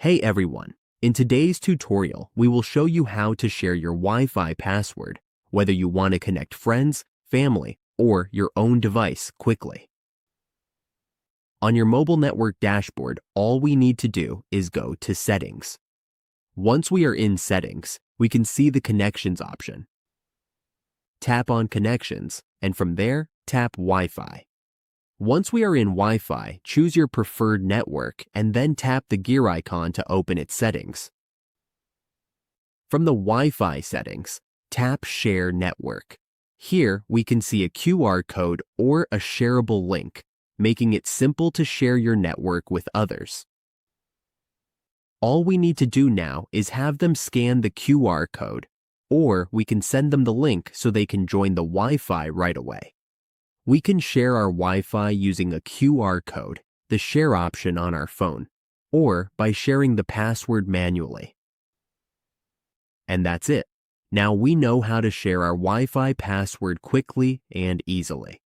Hey everyone! In today's tutorial, we will show you how to share your Wi-Fi password, whether you want to connect friends, family, or your own device quickly. On your mobile network dashboard, all we need to do is go to Settings. Once we are in Settings, we can see the Connections option. Tap on Connections, and from there, tap Wi-Fi. Once we are in Wi-Fi, choose your preferred network and then tap the gear icon to open its settings. From the Wi-Fi settings, tap Share Network. Here, we can see a QR code or a shareable link, making it simple to share your network with others. All we need to do now is have them scan the QR code, or we can send them the link so they can join the Wi-Fi right away. We can share our Wi-Fi using a QR code, the share option on our phone, or by sharing the password manually. And that's it. Now we know how to share our Wi-Fi password quickly and easily.